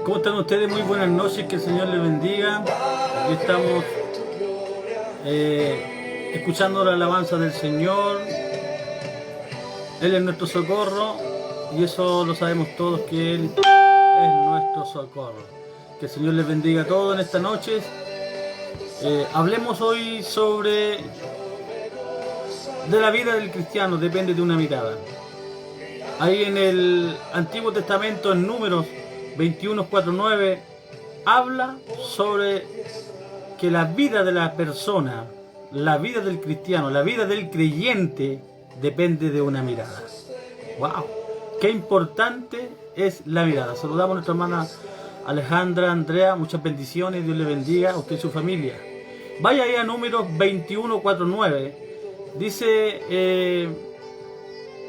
¿Cómo están ustedes? Muy buenas noches, que el Señor les bendiga. Aquí estamos escuchando la alabanza del Señor. Él es nuestro socorro y eso lo sabemos todos, que Él es nuestro socorro. Que el Señor les bendiga a todos en esta noche. Hablemos hoy sobre de la vida del cristiano, depende de una mirada. Ahí en el Antiguo Testamento, en Números 21:4-9, habla sobre que la vida de la persona, la vida del cristiano, la vida del creyente depende de una mirada. ¡Wow! ¡Qué importante es la mirada! Saludamos a nuestra hermana Alejandra, Andrea, muchas bendiciones, Dios le bendiga a usted y su familia. Vaya ahí a Números 21:4-9, dice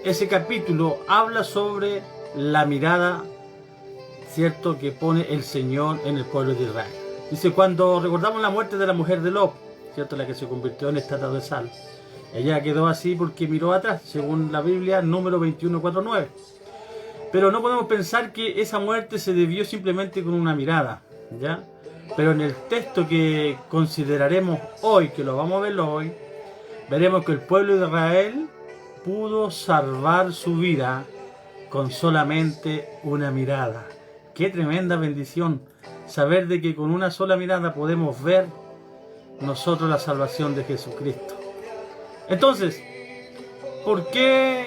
ese capítulo, habla sobre la mirada, cierto, que pone el Señor en el pueblo de Israel. Dice, cuando recordamos la muerte de la mujer de Lot, cierto, la que se convirtió en estatua de sal, ella quedó así porque miró atrás, según la Biblia, Número 21:4-9. Pero no podemos pensar que esa muerte se debió simplemente con una mirada, ¿ya? Pero en el texto que consideraremos hoy, que lo vamos a ver hoy, veremos que el pueblo de Israel pudo salvar su vida con solamente una mirada. Qué tremenda bendición saber de que con una sola mirada podemos ver nosotros la salvación de Jesucristo. Entonces, ¿por qué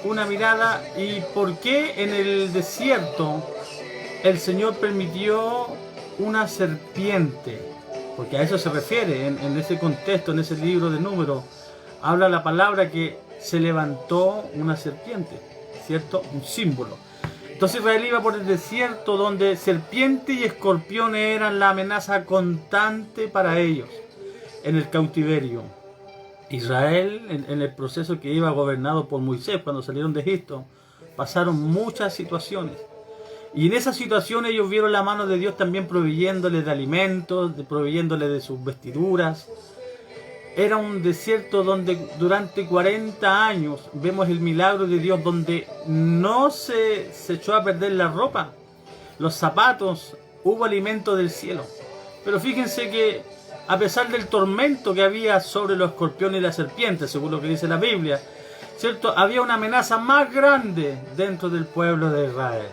una mirada y por qué en el desierto el Señor permitió una serpiente? Porque a eso se refiere en ese contexto, en ese libro de Números. Habla la palabra que se levantó una serpiente, ¿cierto? Un símbolo. Entonces Israel iba por el desierto donde serpiente y escorpiones eran la amenaza constante para ellos en el cautiverio. Israel, en el proceso que iba gobernado por Moisés cuando salieron de Egipto, pasaron muchas situaciones. Y en esas situaciones ellos vieron la mano de Dios también proveyéndoles de alimentos, proveyéndoles de sus vestiduras. Era un desierto donde durante 40 años vemos el milagro de Dios, donde no se echó a perder la ropa, los zapatos, hubo alimento del cielo. Pero fíjense que a pesar del tormento que había sobre los escorpiones y las serpientes, según lo que dice la Biblia, ¿cierto?, había una amenaza más grande dentro del pueblo de Israel.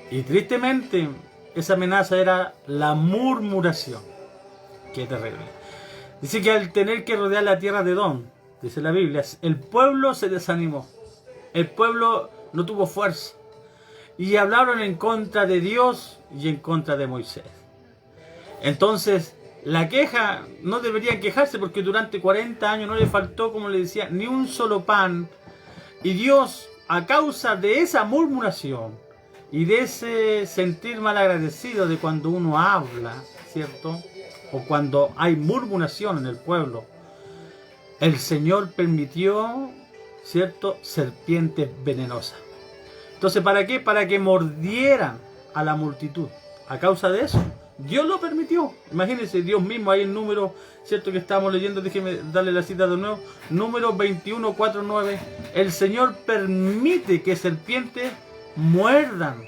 Y tristemente, esa amenaza era la murmuración. Qué terrible. Dice que al tener que rodear la tierra de Edom, dice la Biblia, el pueblo se desanimó. El pueblo no tuvo fuerza. Y hablaron en contra de Dios y en contra de Moisés. Entonces, la queja, no deberían quejarse porque durante 40 años no le faltó, como le decía, ni un solo pan. Y Dios, a causa de esa murmuración y de ese sentir malagradecido de cuando uno habla, ¿cierto?, o cuando hay murmuración en el pueblo, el Señor permitió, ¿cierto?, serpientes venenosas. Entonces, ¿para qué? Para que mordieran a la multitud. A causa de eso, Dios lo permitió. Imagínense, Dios mismo, ahí en Número, ¿cierto?, que estábamos leyendo, déjeme darle la cita de nuevo, Número 21:4-9, el Señor permite que serpientes muerdan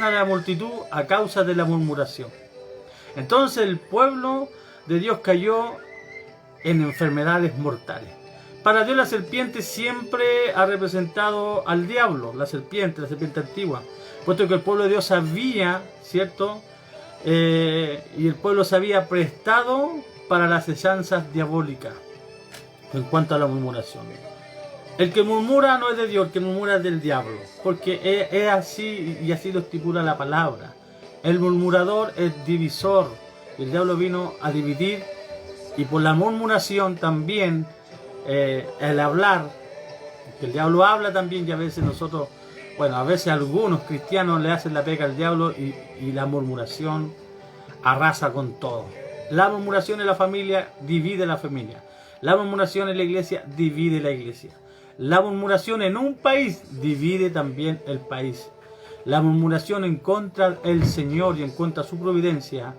a la multitud a causa de la murmuración. Entonces el pueblo de Dios cayó en enfermedades mortales. Para Dios la serpiente siempre ha representado al diablo, la serpiente antigua, puesto que el pueblo de Dios sabía, ¿cierto?, y el pueblo se había prestado para las acechanzas diabólicas en cuanto a la murmuración. El que murmura no es de Dios, el que murmura es del diablo, porque es así y así lo estipula la palabra. El murmurador es divisor. El diablo vino a dividir, y por la murmuración también, el hablar, que el diablo habla también, y a veces nosotros, bueno, a veces algunos cristianos le hacen la pega al diablo y la murmuración arrasa con todo. La murmuración en la familia divide la familia. La murmuración en la iglesia divide la iglesia. La murmuración en un país divide también el país. La murmuración en contra del Señor y en contra de su providencia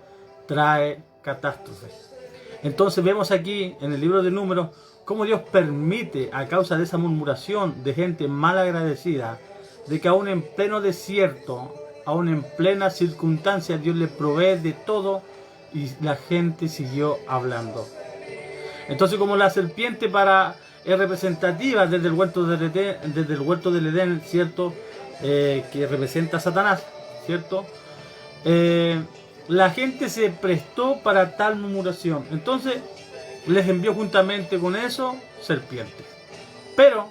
trae catástrofes. Entonces vemos aquí en el libro de Números cómo Dios permite, a causa de esa murmuración de gente mal agradecida, de que aún en pleno desierto aún en plena circunstancia, Dios le provee de todo y la gente siguió hablando. Entonces, como la serpiente es representativa desde el huerto del Edén, ¿cierto? Que representa a Satanás, ¿cierto? La gente se prestó para tal murmuración. Entonces, les envió juntamente con eso serpientes. Pero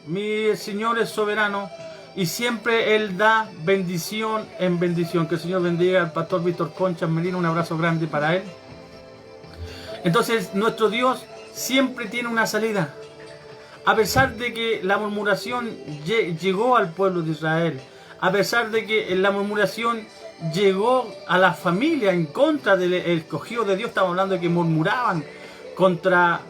mi Señor es soberano y siempre Él da bendición en bendición. Que el Señor bendiga al pastor Víctor Concha Merino. Un abrazo grande para él. Entonces, nuestro Dios siempre tiene una salida. A pesar de que la murmuración llegó al pueblo de Israel, a pesar de que la murmuración llegó a la familia en contra del escogido de Dios, estamos hablando de que murmuraban contra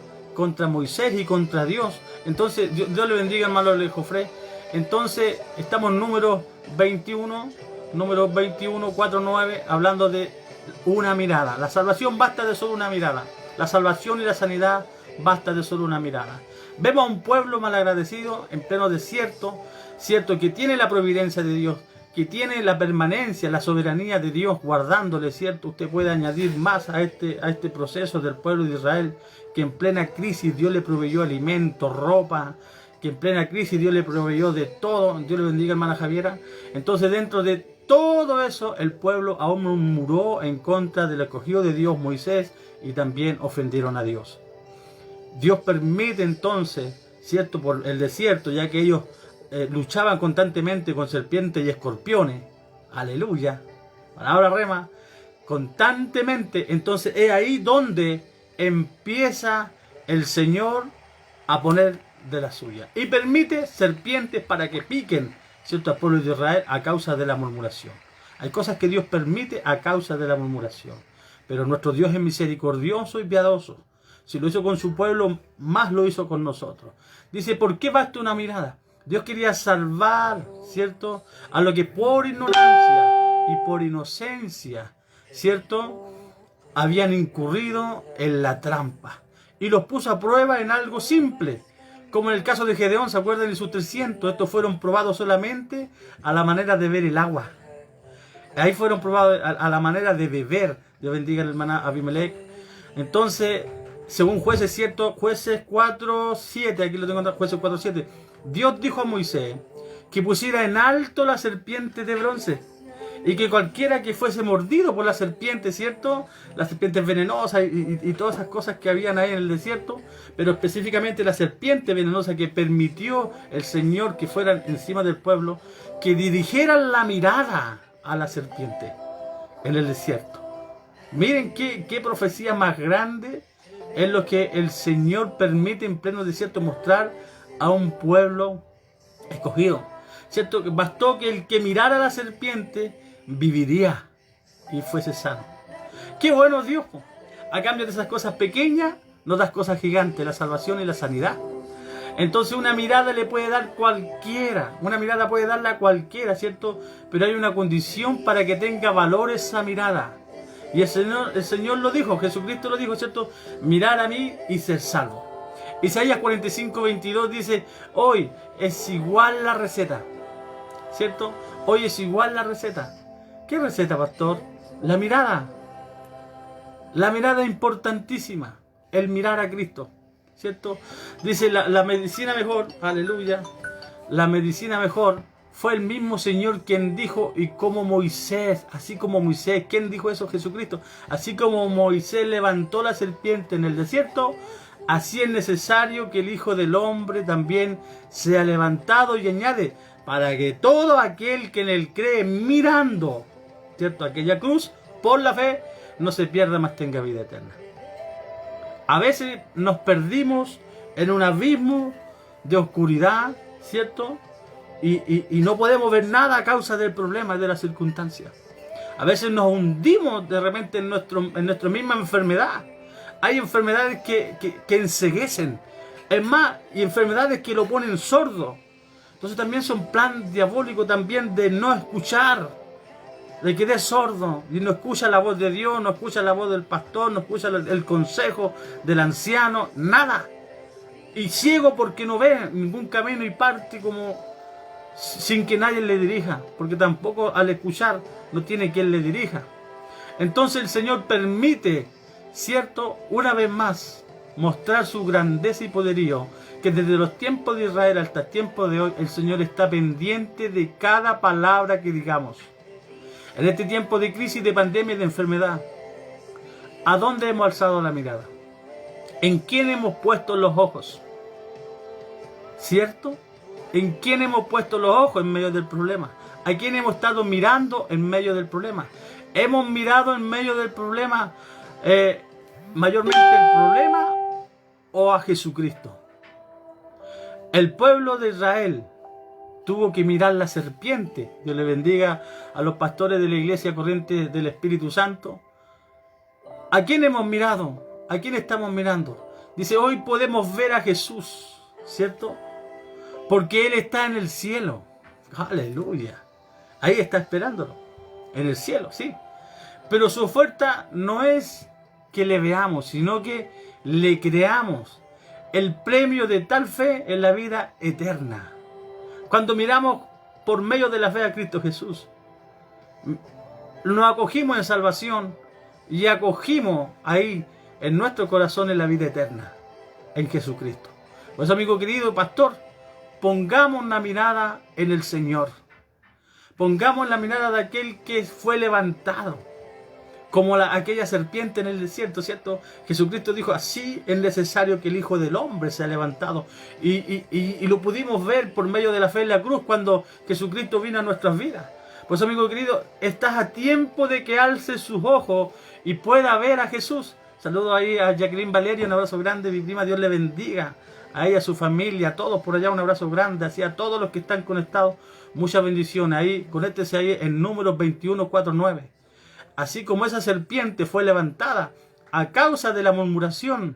Moisés y contra Dios. Entonces, Dios le bendiga, hermano Jofré. Entonces, estamos en número 21, 4:9, hablando de una mirada. La salvación basta de solo una mirada. La salvación y la sanidad basta de solo una mirada. Vemos a un pueblo malagradecido en pleno desierto, cierto, que tiene la providencia de Dios, que tiene la permanencia, la soberanía de Dios guardándole, cierto. Usted puede añadir más a este proceso del pueblo de Israel, que en plena crisis Dios le proveyó alimento, ropa, que en plena crisis Dios le proveyó de todo. Dios le bendiga, hermana Javiera. Entonces, dentro de todo eso, el pueblo aún murmuró en contra del escogido de Dios, Moisés, y también ofendieron a Dios. Dios permite entonces, cierto, por el desierto, ya que ellos luchaban constantemente con serpientes y escorpiones, aleluya, palabra rema, constantemente. Entonces es ahí donde empieza el Señor a poner de la suya y permite serpientes para que piquen, cierto, al pueblo de Israel a causa de la murmuración. Hay cosas que Dios permite a causa de la murmuración, pero nuestro Dios es misericordioso y piadoso. Si lo hizo con su pueblo, más lo hizo con nosotros. Dice, ¿por qué basta una mirada? Dios quería salvar, ¿cierto?, a lo que por ignorancia y por inocencia, ¿cierto?, habían incurrido en la trampa. Y los puso a prueba en algo simple, como en el caso de Gedeón. ¿Se acuerdan de sus 300? Estos fueron probados solamente a la manera de ver el agua. Ahí fueron probados a la manera de beber. Dios bendiga a la hermana Abimelech. Entonces, según Jueces, ¿cierto? Jueces 4:7, aquí lo tengo, Jueces 4:7. Dios dijo a Moisés que pusiera en alto la serpiente de bronce y que cualquiera que fuese mordido por la serpiente, ¿cierto? Las serpientes venenosas y todas esas cosas que habían ahí en el desierto, pero específicamente la serpiente venenosa que permitió el Señor que fueran encima del pueblo, que dirigieran la mirada a la serpiente en el desierto. Miren qué profecía más grande es lo que el Señor permite en pleno desierto mostrar a un pueblo escogido, ¿cierto? Bastó que el que mirara a la serpiente viviría y fuese sano. ¡Qué bueno Dios! A cambio de esas cosas pequeñas, nos das cosas gigantes, la salvación y la sanidad. Entonces una mirada le puede dar cualquiera, una mirada puede darla a cualquiera, ¿cierto? Pero hay una condición para que tenga valor esa mirada. Y el Señor lo dijo, Jesucristo lo dijo, ¿cierto? Mirar a mí y ser salvo. Isaías 45:22 dice, hoy es igual la receta, ¿cierto? Hoy es igual la receta. ¿Qué receta, pastor? La mirada. La mirada importantísima, el mirar a Cristo, ¿cierto? Dice la medicina mejor, aleluya, la medicina mejor fue el mismo Señor quien dijo, y como Moisés, así como Moisés, ¿quién dijo eso? Jesucristo. Así como Moisés levantó la serpiente en el desierto, así es necesario que el Hijo del Hombre también sea levantado, y añade, para que todo aquel que en él cree mirando, ¿cierto?, aquella cruz, por la fe, no se pierda, mas tenga vida eterna. A veces nos perdimos en un abismo de oscuridad, ¿cierto? Y no podemos ver nada a causa del problema, de las circunstancias. A veces nos hundimos de repente en nuestra misma enfermedad. Hay enfermedades que enceguecen. Es más, y enfermedades que lo ponen sordo. Entonces también son plan diabólico también de no escuchar, de que quede sordo y no escucha la voz de Dios, no escucha la voz del pastor, no escucha el consejo del anciano, nada. Y ciego porque no ve ningún camino y parte como sin que nadie le dirija, porque tampoco al escuchar no tiene quien le dirija. Entonces el Señor permite, ¿cierto?, una vez más mostrar su grandeza y poderío, que desde los tiempos de Israel hasta el tiempo de hoy el Señor está pendiente de cada palabra que digamos. En este tiempo de crisis, de pandemia y de enfermedad, ¿a dónde hemos alzado la mirada? ¿En quién hemos puesto los ojos? ¿Cierto? ¿En quién hemos puesto los ojos en medio del problema? ¿A quién hemos estado mirando en medio del problema? ¿Hemos mirado en medio del problema mayormente el problema o a Jesucristo? El pueblo de Israel tuvo que mirar la serpiente. Dios le bendiga a los pastores de la iglesia corriente del Espíritu Santo. ¿A quién hemos mirado? ¿A quién estamos mirando? Dice, hoy podemos ver a Jesús, ¿cierto? Porque Él está en el cielo. Aleluya. Ahí está esperándolo. En el cielo, sí. Pero su oferta no es que le veamos, sino que le creamos. El premio de tal fe es la vida eterna. Cuando miramos por medio de la fe a Cristo Jesús, nos acogimos en salvación y acogimos ahí en nuestro corazón en la vida eterna, en Jesucristo. Pues amigo querido, pastor, pongamos la mirada en el Señor. Pongamos la mirada de aquel que fue levantado. Como aquella serpiente en el desierto, ¿cierto? Jesucristo dijo, así es necesario que el Hijo del Hombre sea levantado. Y lo pudimos ver por medio de la fe en la cruz cuando Jesucristo vino a nuestras vidas. Pues amigo querido, estás a tiempo de que alce sus ojos y pueda ver a Jesús. Saludo ahí a Jacqueline Valeria, un abrazo grande, mi prima, Dios le bendiga. A ella, a su familia, a todos por allá, un abrazo grande. Así a todos los que están conectados, muchas bendiciones. Ahí, conéctese ahí en Números 21:4-9. Así como esa serpiente fue levantada a causa de la murmuración,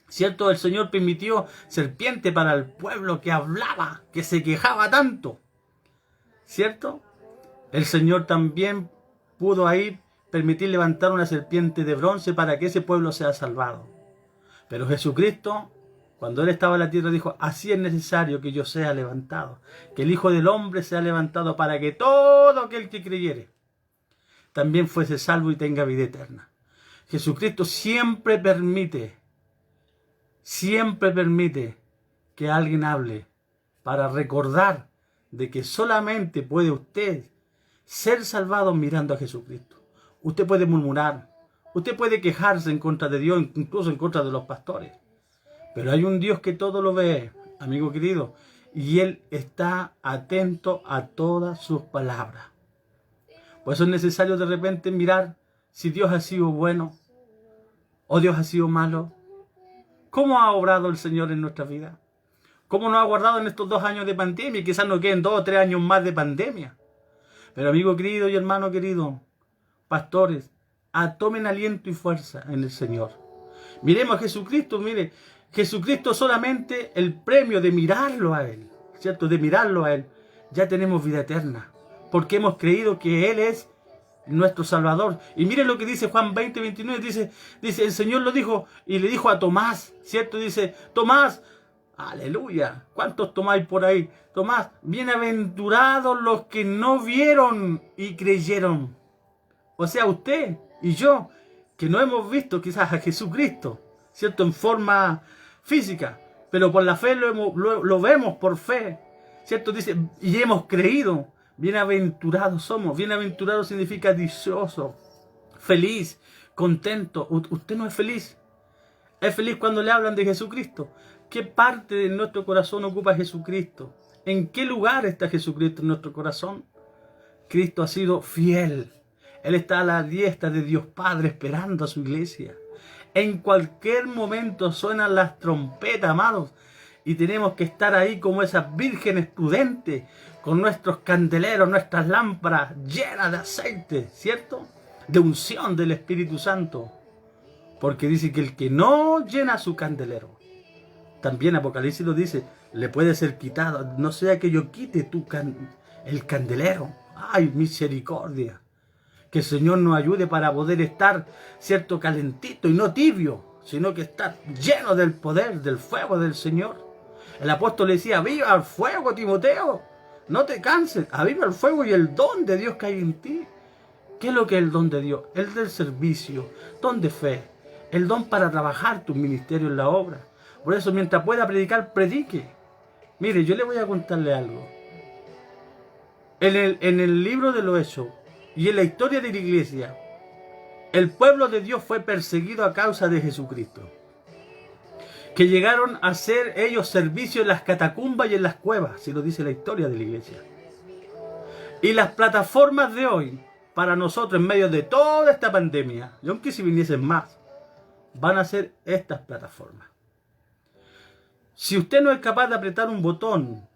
¿cierto? El Señor permitió serpiente para el pueblo que hablaba, que se quejaba tanto, ¿cierto? El Señor también pudo ahí permitir levantar una serpiente de bronce para que ese pueblo sea salvado. Pero Jesucristo, cuando Él estaba en la tierra, dijo, así es necesario que yo sea levantado, que el Hijo del Hombre sea levantado para que todo aquel que creyere también fuese salvo y tenga vida eterna. Jesucristo siempre permite que alguien hable para recordar de que solamente puede usted ser salvado mirando a Jesucristo. Usted puede murmurar, usted puede quejarse en contra de Dios, incluso en contra de los pastores. Pero hay un Dios que todo lo ve, amigo querido, y Él está atento a todas sus palabras. Por eso es necesario de repente mirar si Dios ha sido bueno o Dios ha sido malo. ¿Cómo ha obrado el Señor en nuestra vida? ¿Cómo nos ha guardado en estos 2 años de pandemia? Y quizás nos queden 2 o 3 años más de pandemia. Pero amigo querido y hermano querido, pastores, tomen aliento y fuerza en el Señor. Miremos a Jesucristo, mire, Jesucristo solamente el premio de mirarlo a Él, ¿cierto? De mirarlo a Él, ya tenemos vida eterna. Porque hemos creído que Él es nuestro Salvador. Y miren lo que dice Juan 20:29, dice, el Señor lo dijo y le dijo a Tomás, ¿cierto? Dice, Tomás, aleluya, ¿cuántos tomáis por ahí? Tomás, bienaventurados los que no vieron y creyeron. O sea, usted y yo, que no hemos visto quizás a Jesucristo, ¿cierto? En forma física, pero por la fe lo vemos por fe, ¿cierto? Dice, y hemos creído. Bienaventurados somos. Bienaventurado significa dichoso, feliz, contento. ¿Usted no es feliz? ¿Es feliz cuando le hablan de Jesucristo? ¿Qué parte de nuestro corazón ocupa Jesucristo? ¿En qué lugar está Jesucristo en nuestro corazón? Cristo ha sido fiel. Él está a la diestra de Dios Padre esperando a su iglesia. En cualquier momento suenan las trompetas, amados. Y tenemos que estar ahí como esas vírgenes prudentes, con nuestros candeleros, nuestras lámparas llenas de aceite, ¿cierto? De unción del Espíritu Santo. Porque dice que el que no llena su candelero, también Apocalipsis lo dice, le puede ser quitado. No sea que yo quite el candelero. ¡Ay, misericordia! Que el Señor nos ayude para poder estar, ¿cierto? Calentito y no tibio, sino que estar lleno del poder, del fuego del Señor. El apóstol le decía, viva el fuego, Timoteo. No te canses, aviva el fuego y el don de Dios que hay en ti. ¿Qué es lo que es el don de Dios? El del servicio, don de fe, el don para trabajar tu ministerio en la obra. Por eso, mientras pueda predicar, predique. Mire, yo le voy a contarle algo. En el libro de los Hechos y en la historia de la iglesia, el pueblo de Dios fue perseguido a causa de Jesucristo. Que llegaron a hacer ellos servicio en las catacumbas y en las cuevas, así lo dice la historia de la iglesia. Y las plataformas de hoy, para nosotros en medio de toda esta pandemia, y aunque si viniesen más, van a ser estas plataformas. Si usted no es capaz de apretar un botón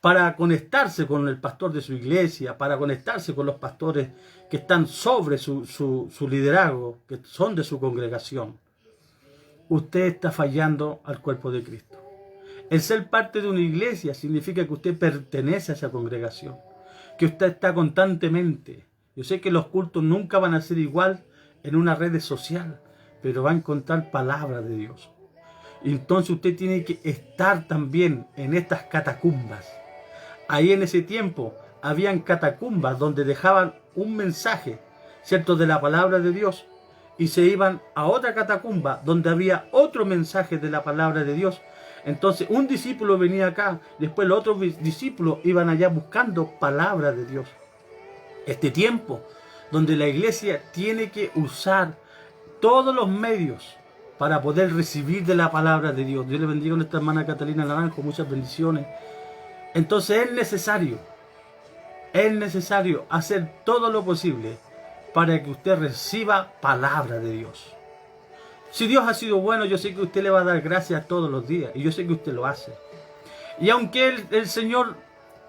para conectarse con el pastor de su iglesia, para conectarse con los pastores que están sobre su liderazgo, que son de su congregación, usted está fallando al cuerpo de Cristo. El ser parte de una iglesia significa que usted pertenece a esa congregación, que usted está constantemente. Yo sé que los cultos nunca van a ser igual en una red social, pero va a encontrar palabra de Dios. Entonces usted tiene que estar también en estas catacumbas. Ahí en ese tiempo habían catacumbas donde dejaban un mensaje, ¿cierto?, de la palabra de Dios, y se iban a otra catacumba donde había otro mensaje de la palabra de Dios. Entonces un discípulo venía acá, después los otros discípulos iban allá buscando palabra de Dios. Este tiempo donde la iglesia tiene que usar todos los medios para poder recibir de la palabra de Dios. Dios le bendiga a nuestra hermana Catalina Naranjo, muchas bendiciones. Entonces es necesario hacer todo lo posible para que usted reciba palabra de Dios. Si Dios ha sido bueno, yo sé que usted le va a dar gracias todos los días, y yo sé que usted lo hace. Y aunque el Señor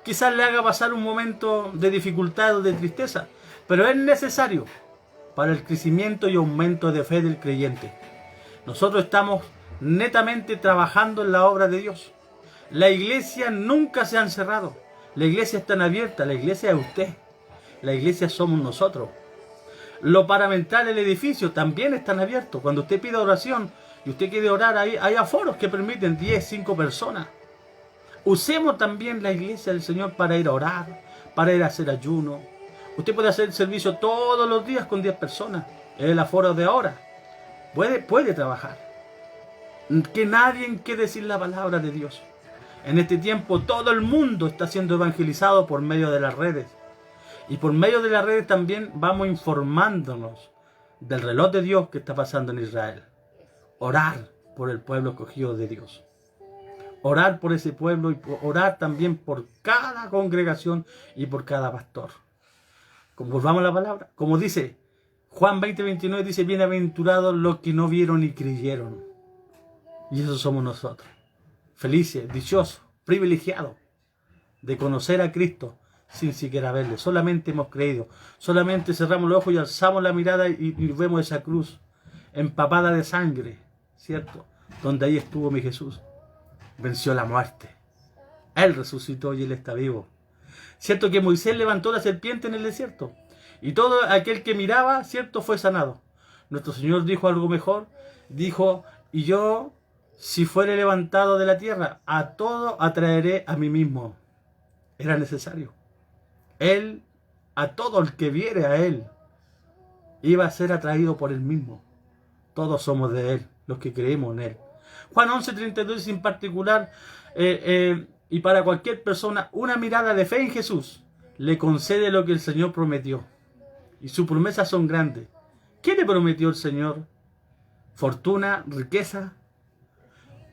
quizás le haga pasar un momento de dificultad o de tristeza, pero es necesario para el crecimiento y aumento de fe del creyente. Nosotros estamos netamente trabajando en la obra de Dios. La iglesia nunca se ha encerrado. La iglesia está abierta. La iglesia es usted. La iglesia somos nosotros. Lo paramentral, el edificio, también están abiertos. Cuando usted pida oración y usted quiere orar, ahí hay aforos que permiten 10, 5 personas. Usemos también la iglesia del Señor para ir a orar, para ir a hacer ayuno. Usted puede hacer servicio todos los días con 10 personas. Es el aforo de ahora. Puede trabajar. Que nadie quede sin la palabra de Dios. En este tiempo todo el mundo está siendo evangelizado por medio de las redes. Y por medio de las redes también vamos informándonos del reloj de Dios que está pasando en Israel. Orar por el pueblo escogido de Dios. Orar por ese pueblo y orar también por cada congregación y por cada pastor. Como volvamos a la palabra, como dice Juan 20:29, dice: bienaventurados los que no vieron y creyeron. Y eso somos nosotros. Felices, dichosos, privilegiados de conocer a Cristo sin siquiera verle. Solamente hemos creído. Solamente cerramos los ojos y alzamos la mirada y vemos esa cruz empapada de sangre, ¿cierto? Donde ahí estuvo mi Jesús. Venció la muerte. Él resucitó y Él está vivo. ¿Cierto que Moisés levantó la serpiente en el desierto? Y todo aquel que miraba, ¿cierto?, fue sanado. Nuestro Señor dijo algo mejor. Dijo: y yo, si fuere levantado de la tierra, a todo atraeré a mí mismo. Era necesario. Él, a todo el que viere a Él, iba a ser atraído por Él mismo. Todos somos de Él, los que creemos en Él. Juan 11:32 en particular, y para cualquier persona, una mirada de fe en Jesús le concede lo que el Señor prometió. Y sus promesas son grandes. ¿Qué le prometió el Señor? Fortuna, riqueza,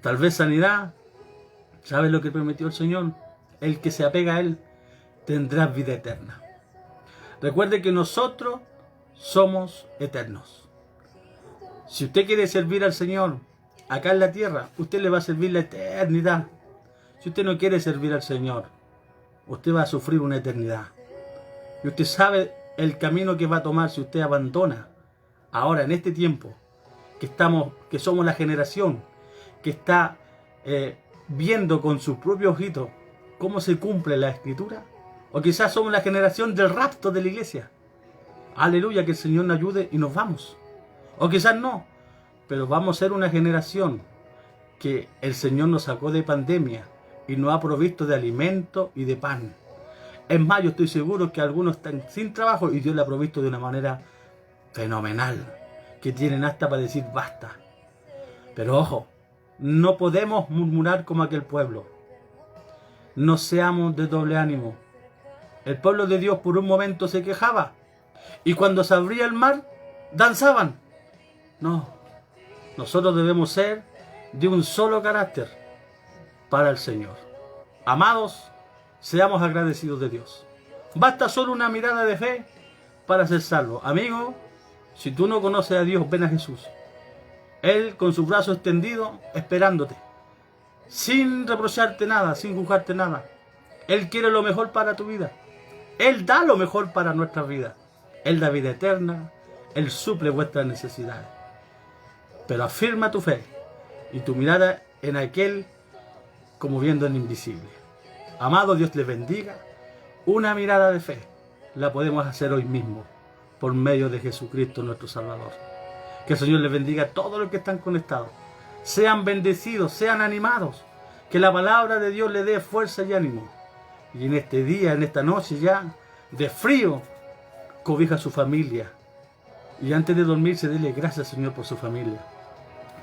tal vez sanidad. ¿Sabes lo que prometió el Señor? El que se apega a Él tendrá vida eterna. Recuerde que nosotros somos eternos. Si usted quiere servir al Señor acá en la tierra, usted le va a servir la eternidad. Si usted no quiere servir al Señor, usted va a sufrir una eternidad. Y usted sabe el camino que va a tomar si usted abandona. Ahora, en este tiempo, que somos la generación que está viendo con sus propios ojitos cómo se cumple la Escritura. O quizás somos la generación del rapto de la iglesia. Aleluya, que el Señor nos ayude y nos vamos. O quizás no, pero vamos a ser una generación que el Señor nos sacó de pandemia y nos ha provisto de alimento y de pan. Es más, yo estoy seguro que algunos están sin trabajo y Dios le ha provisto de una manera fenomenal, que tienen hasta para decir basta. Pero ojo, no podemos murmurar como aquel pueblo. No seamos de doble ánimo. El pueblo de Dios por un momento se quejaba y cuando se abría el mar, danzaban. No, nosotros debemos ser de un solo carácter para el Señor. Amados, seamos agradecidos de Dios. Basta solo una mirada de fe para ser salvo. Amigo, si tú no conoces a Dios, ven a Jesús. Él con sus brazos extendidos, esperándote. Sin reprocharte nada, sin juzgarte nada. Él quiere lo mejor para tu vida. Él da lo mejor para nuestra vida. Él da vida eterna. Él suple vuestras necesidades. Pero afirma tu fe y tu mirada en aquel como viendo en invisible. Amado, Dios les bendiga. Una mirada de fe la podemos hacer hoy mismo por medio de Jesucristo nuestro Salvador. Que el Señor les bendiga a todos los que están conectados. Sean bendecidos, sean animados. Que la palabra de Dios les dé fuerza y ánimo. Y en este día, en esta noche ya de frío, cobija a su familia. Y antes de dormirse, dele gracias, Señor, por su familia.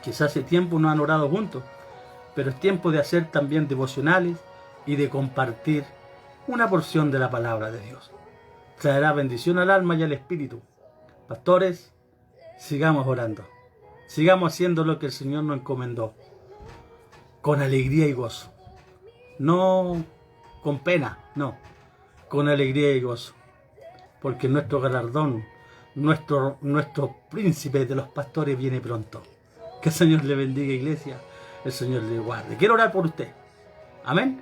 Quizás hace tiempo no han orado juntos, pero es tiempo de hacer también devocionales y de compartir una porción de la palabra de Dios. Traerá bendición al alma y al espíritu. Pastores, sigamos orando. Sigamos haciendo lo que el Señor nos encomendó. Con alegría y gozo. No con pena, no. Con alegría y gozo. Porque nuestro galardón, nuestro príncipe de los pastores viene pronto. Que el Señor le bendiga, iglesia. El Señor le guarde. Quiero orar por usted. Amén.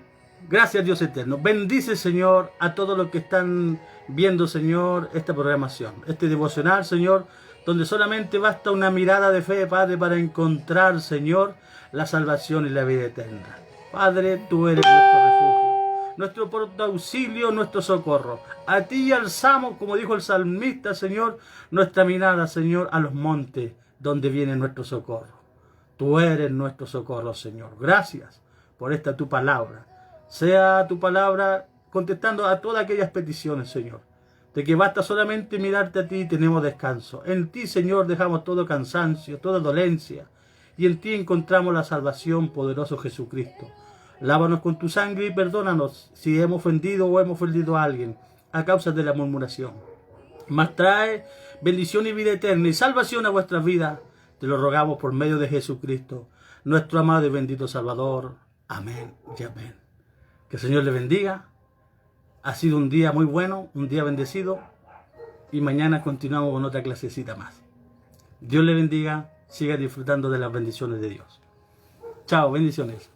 Gracias, Dios eterno. Bendice, Señor, a todos los que están viendo, Señor, esta programación, este devocional, Señor, donde solamente basta una mirada de fe, Padre, para encontrar, Señor, la salvación y la vida eterna. Padre, tú eres nuestro refugio, nuestro pronto auxilio, nuestro socorro. A ti alzamos, como dijo el salmista, Señor, nuestra mirada, Señor, a los montes, donde viene nuestro socorro. Tú eres nuestro socorro, Señor. Gracias por esta tu palabra. Sea tu palabra contestando a todas aquellas peticiones, Señor. De que basta solamente mirarte a ti y tenemos descanso. En ti, Señor, dejamos todo cansancio, toda dolencia. Y en ti encontramos la salvación, poderoso Jesucristo. Lávanos con tu sangre y perdónanos si hemos ofendido o hemos ofendido a alguien a causa de la murmuración. Mas trae bendición y vida eterna y salvación a vuestras vidas. Te lo rogamos por medio de Jesucristo, nuestro amado y bendito Salvador. Amén y amén. Que el Señor le bendiga. Ha sido un día muy bueno, un día bendecido. Y mañana continuamos con otra clasecita más. Dios le bendiga. Siga disfrutando de las bendiciones de Dios. Chao, bendiciones.